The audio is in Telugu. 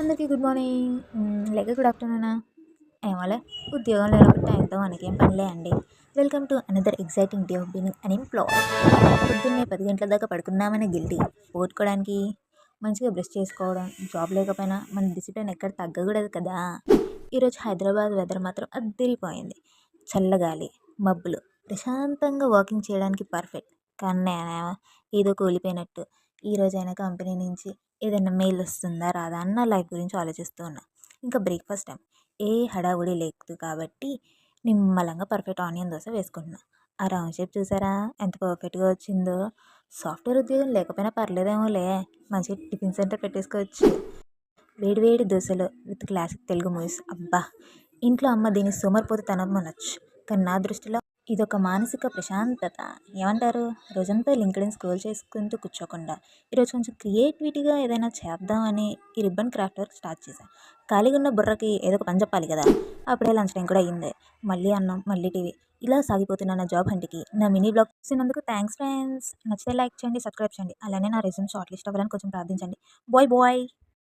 అందరికీ గుడ్ మార్నింగ్. లేక గుడ్ ఆఫ్టర్‌నూనా? ఏమోలే, ఉద్యోగం లేనప్పుడు టైంతో మనకేం పనిలే అండి. Welcome to another exciting day of being un employ. పొద్దున్నే 10 గంటల దాకా పడుకున్నామనే గిల్టీ పోగొట్టుకోవడానికి మంచిగా బ్రష్ చేసుకోవడం, జాబ్ లేకపోయినా మన డిసిప్లిన్ ఎక్కడ తగ్గకూడదు కదా. ఈరోజు హైదరాబాద్ వెదర్ మాత్రం అద్దిరిపోయింది. చల్లగాలి, మబ్బులు, ప్రశాంతంగా వాకింగ్ చేయడానికి పర్ఫెక్ట్. కానీ నేనేమో ఏదో కూలిపోయినట్టు ఈరోజైనా కంపెనీ నుంచి ఏదైనా మెయిల్ వస్తుందా రాదా అన్న లైఫ్ గురించి ఆలోచిస్తూ ఉన్నా. ఇంకా బ్రేక్ఫాస్ట్ టైం, ఏ హడావుడి లేదు కాబట్టి నిమ్మలంగా పర్ఫెక్ట్ ఆనియన్ దోశ వేసుకుంటున్నా. ఆ రౌండ్ షేప్ చూసారా ఎంత పర్ఫెక్ట్గా వచ్చిందో. సాఫ్ట్వేర్ ఉద్యోగం లేకపోయినా పర్లేదేమోలే, మంచిగా టిఫిన్ సెంటర్ పెట్టేసుకోవచ్చు. వేడి వేడి దోశలు విత్ క్లాసిక్ తెలుగు మూవీస్, అబ్బా. ఇంట్లో అమ్మ దీన్ని సోమరిపోతుతనం అనొచ్చు, కానీ నా దృష్టిలో ఇదొక మానసిక ప్రశాంతత. ఏమంటారు? రోజంతా లింక్డ్ఇన్ స్క్రోల్ చేసుకుంటూ కూర్చోకుండా ఈరోజు కొంచెం క్రియేటివిటీగా ఏదైనా చేద్దామని ఈ రిబ్బన్ క్రాఫ్ట్ వర్క్ స్టార్ట్ చేశాను. ఖాళీగా ఉన్న బుర్రకి ఏదో ఒక పని చెప్పాలి కదా. అప్పుడే లంచ్ టైం కూడా అయ్యింది. మళ్ళీ అన్నం, మళ్ళీ టీవీ, ఇలా సాగిపోతున్న నా జాబ్ హంట్కి నా మినీ బ్లాగ్ చూసినందుకు థ్యాంక్స్ ఫ్రెండ్స్. నచ్చితే లైక్ చేయండి, సబ్స్క్రైబ్ చేయండి. అలానే నా రెజ్యూమ్ షార్ట్ లిస్ట్ అవ్వాలని కొంచెం ప్రార్థించండి. Bye bye.